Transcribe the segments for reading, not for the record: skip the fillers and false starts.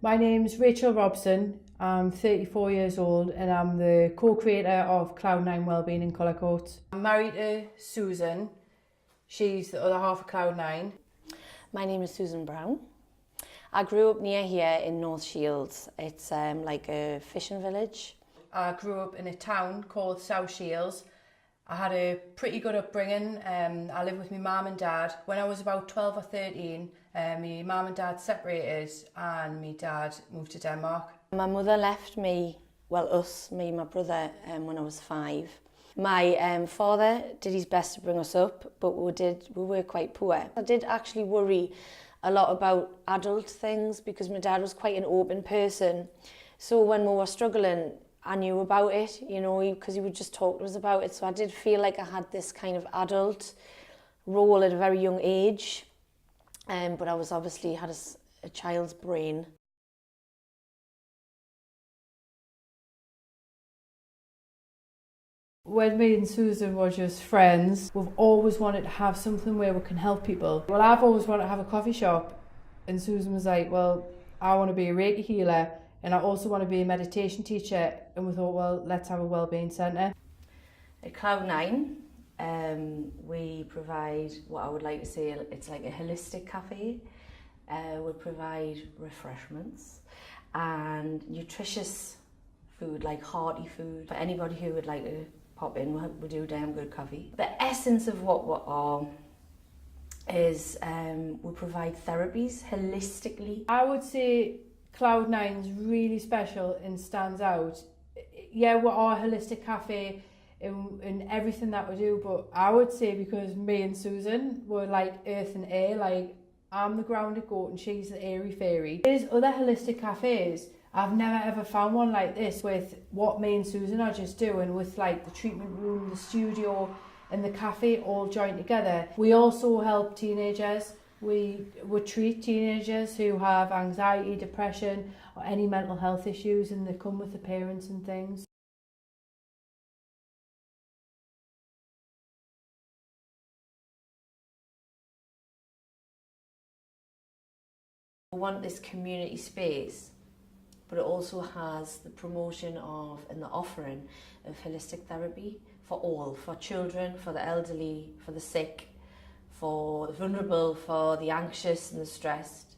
My name's Rachel Robson. I'm 34 years old and I'm the co-creator of Cloud9 Wellbeing in Cullercoat. I'm married to Susan. She's the other half of Cloud9. My name is Susan Brown. I grew up near here in North Shields. It's like a fishing village. I grew up in a town called South Shields. I had a pretty good upbringing. I lived with my mum and dad. When I was about 12 or 13, my mum and dad separated and my dad moved to Denmark. My mother left me, me and my brother, when I was 5. My father did his best to bring us up, but we were quite poor. I did actually worry a lot about adult things because my dad was quite an open person. So when we were struggling, I knew about it, you know, because he would just talk to us about it. So I did feel like I had this kind of adult role at a very young age. But I was obviously had a child's brain. When me and Susan were just friends, we've always wanted to have something where we can help people. Well, I've always wanted to have a coffee shop, and Susan was like, well, I want to be a Reiki healer and I also want to be a meditation teacher, and we thought, well, let's have a wellbeing centre. At Cloud9, we provide what I would like to say, it's like a holistic cafe. We provide refreshments and nutritious food, like hearty food. For anybody who would like to pop in, we do damn good coffee. The essence of what we are is we provide therapies holistically. I would say Cloud9's really special and stands out. Yeah, we are a holistic cafe in everything that we do, but I would say because me and Susan were like earth and air, like I'm the grounded goat and she's the airy fairy. There's other holistic cafes. I've never ever found one like this with what me and Susan are just doing, with like the treatment room, the studio and the cafe all joined together. We also help teenagers. We treat teenagers who have anxiety, depression or any mental health issues, and they come with the parents and things. We want this community space, but it also has the promotion of and the offering of holistic therapy for all, for children, for the elderly, for the sick, for the vulnerable, for the anxious and the stressed,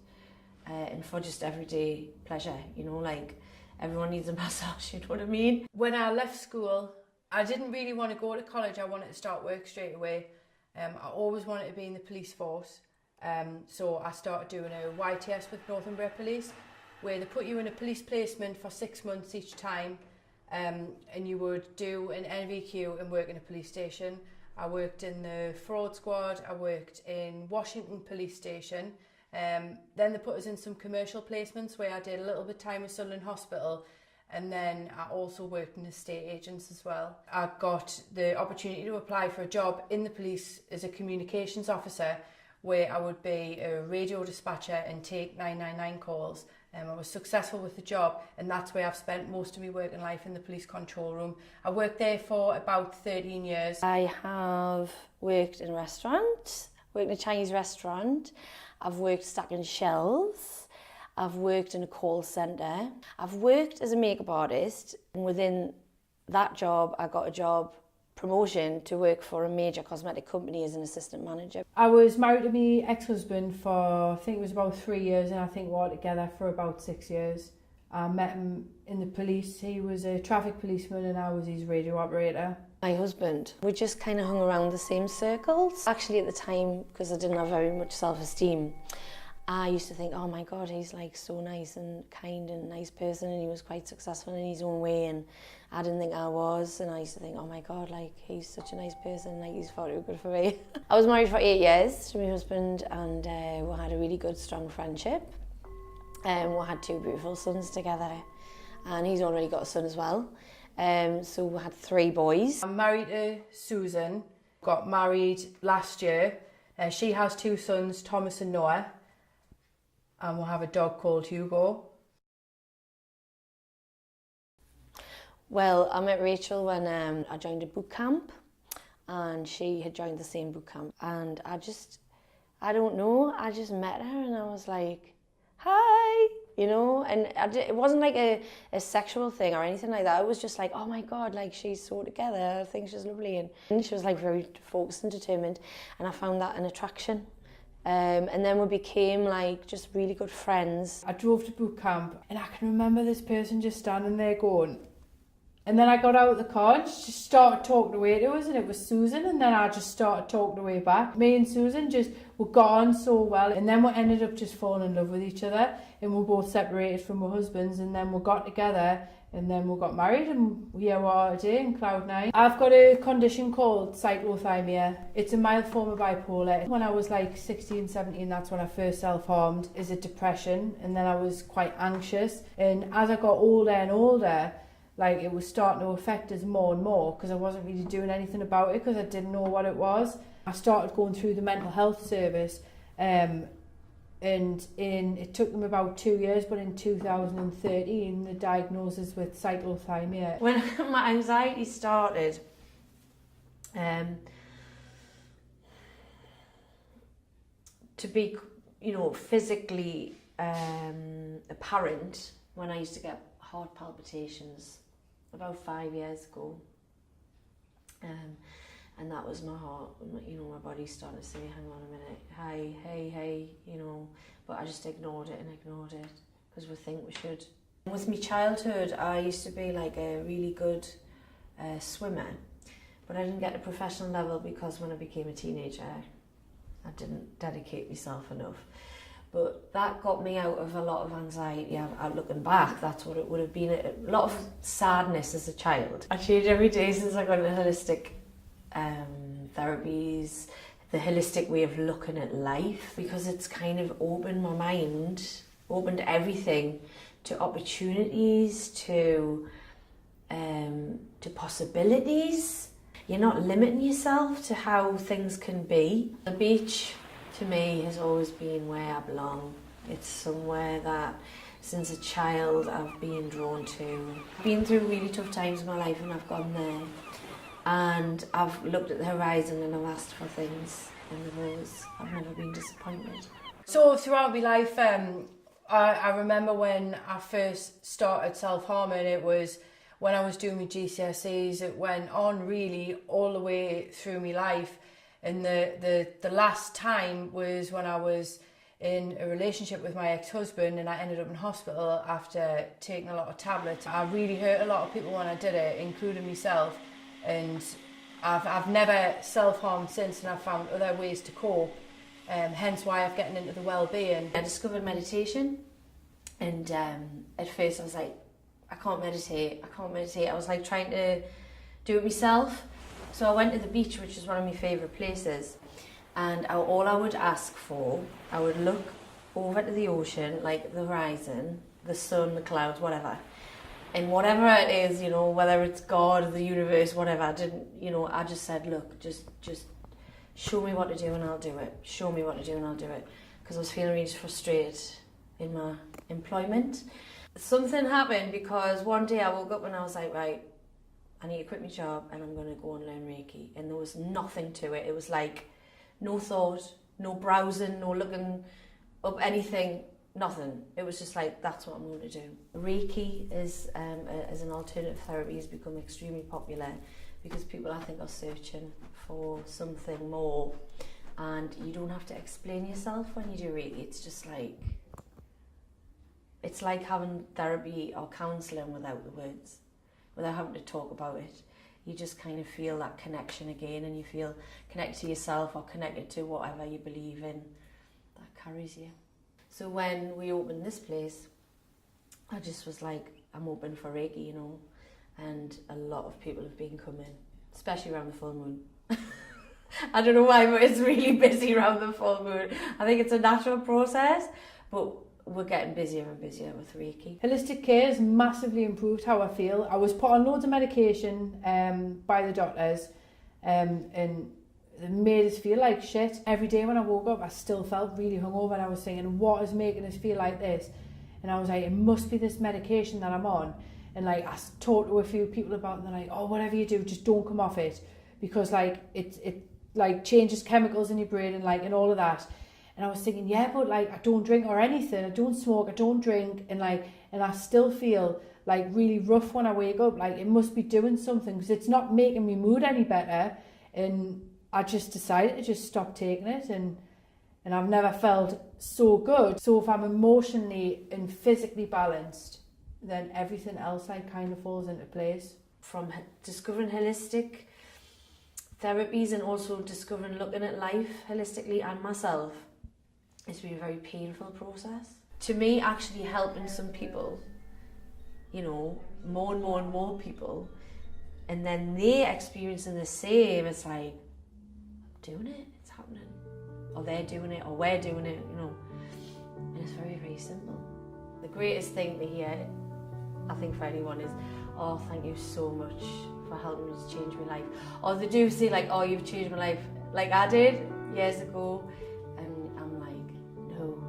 and for just everyday pleasure, you know, like everyone needs a massage, you know what I mean? When I left school, I didn't really want to go to college. I wanted to start work straight away. I always wanted to be in the police force. So I started doing a YTS with Northumbria Police, where they put you in a police placement for 6 months each time, and you would do an NVQ and work in a police station. I worked in the fraud squad, I worked in Washington Police Station, then they put us in some commercial placements where I did a little bit of time with Sunderland Hospital, and then I also worked in estate agents as well. I got the opportunity to apply for a job in the police as a communications officer, where I would be a radio dispatcher and take 999 calls. I was successful with the job, and that's where I've spent most of my working life, in the police control room. I worked there for about 13 years. I have worked in a restaurant, worked in a Chinese restaurant. I've worked stacking shelves. I've worked in a call centre. I've worked as a makeup artist, and within that job, I got a job promotion to work for a major cosmetic company as an assistant manager. I was married to my ex-husband for, I think it was about 3 years, and I think we were together for about 6 years. I met him in the police. He was a traffic policeman and I was his radio operator. My husband, we just kind of hung around the same circles. Actually at the time, because I didn't have very much self-esteem, I used to think, oh my God, he's like so nice and kind and nice person, and he was quite successful in his own way, and I didn't think I was, and I used to think, oh my God, like he's such a nice person, like he's far too good for me. I was married for 8 years to my husband, and we had a really good, strong friendship. We had 2 beautiful sons together, and he's already got a son as well. So we had 3 boys. I'm married to Susan, got married last year. She has 2 sons, Thomas and Noah. And we'll have a dog called Hugo. Well, I met Rachel when I joined a boot camp, and she had joined the same boot camp. And I don't know, I just met her and I was like, hi, you know, and it wasn't like a sexual thing or anything like that. It was just like, oh my God, like she's so together, I think she's lovely, and she was like very focused and determined, and I found that an attraction. And then we became like just really good friends. I drove to boot camp and I can remember this person just standing there going, and then I got out of the car and she just started talking away to us, and it was Susan, and then I just started talking away back. Me and Susan just we got on so well, and then we ended up just falling in love with each other, and we both separated from our husbands, and then we got together, and then we got married, and here we are today in Cloud 9. I've got a condition called cyclothymia. It's a mild form of bipolar. When I was like 16, 17, that's when I first self-harmed. Is it depression? And then I was quite anxious, and as I got older and older, like it was starting to affect us more and more, because I wasn't really doing anything about it because I didn't know what it was. I started going through the mental health service, and it took them about 2 years, but in 2013 the diagnosis with cyclothymia. When my anxiety started, to be, you know, physically apparent, when I used to get heart palpitations about 5 years ago, and that was my heart, you know, my body started to say, hang on a minute, hey, you know, but I just ignored it because we think we should. With my childhood, I used to be like a really good swimmer, but I didn't get to professional level because when I became a teenager, I didn't dedicate myself enough. But that got me out of a lot of anxiety. Looking back, that's what it would have been. A lot of sadness as a child. I changed every day since I got into holistic therapies, the holistic way of looking at life, because it's kind of opened my mind, opened everything to opportunities, to possibilities. You're not limiting yourself to how things can be. The beach, to me, has always been where I belong. It's somewhere that since a child I've been drawn to. I've been through really tough times in my life and I've gone there. And I've looked at the horizon and I've asked for things, and I've never been disappointed. So throughout my life, I remember when I first started self-harming, it was when I was doing my GCSEs. It went on really all the way through my life. And the last time was when I was in a relationship with my ex-husband, and I ended up in hospital after taking a lot of tablets. I really hurt a lot of people when I did it, including myself. And I've never self-harmed since, and I've found other ways to cope, hence why I've gotten into the Wellbeing. I discovered meditation, and at first I was like, I can't meditate. I was like trying to do it myself. So I went to the beach, which is one of my favourite places, and all I would ask for, I would look over to the ocean, like the horizon, the sun, the clouds, whatever. And whatever it is, you know, whether it's God, the universe, whatever, I just said, look, just show me what to do and I'll do it. Show me what to do and I'll do it. Because I was feeling really frustrated in my employment. Something happened because one day I woke up and I was like, right, I need to quit my job and I'm going to go and learn Reiki. And there was nothing to it. It was like no thought, no browsing, no looking up anything. Nothing. It was just like, that's what I'm going to do. Reiki is, as an alternative therapy, has become extremely popular because people, I think, are searching for something more. And you don't have to explain yourself when you do Reiki. It's just like, it's like having therapy or counselling without the words, without having to talk about it. You just kind of feel that connection again, and you feel connected to yourself or connected to whatever you believe in that carries you. So when we opened this place, I just was like, I'm open for Reiki, you know, and a lot of people have been coming, especially around the full moon. I don't know why, but it's really busy around the full moon. I think it's a natural process, but we're getting busier and busier with Reiki. Holistic care has massively improved how I feel. I was put on loads of medication by the doctors, and it made us feel like shit. Every day when I woke up, I still felt really hungover, and I was thinking, what is making us feel like this? And I was like, it must be this medication that I'm on. And like, I talked to a few people about it, and they're like, oh, whatever you do, just don't come off it, because like it like changes chemicals in your brain and like and all of that. And I was thinking, yeah, but like I don't drink or anything, I don't smoke, I don't drink, and I still feel like really rough when I wake up. Like it must be doing something, because it's not making my mood any better. And I just decided to just stop taking it, and I've never felt so good. So if I'm emotionally and physically balanced, then everything else like kind of falls into place. From discovering holistic therapies and also discovering looking at life holistically and myself, it's been a very painful process. To me, actually helping some people, you know, more and more and more people, and then they experiencing the same, it's like, I'm doing it, it's happening. Or they're doing it, or we're doing it, you know. And it's very, very simple. The greatest thing to hear, I think, for anyone is, oh, thank you so much for helping me to change my life. Or they do say like, oh, you've changed my life like I did years ago. And I'm like, no,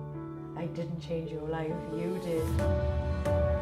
I didn't change your life, you did.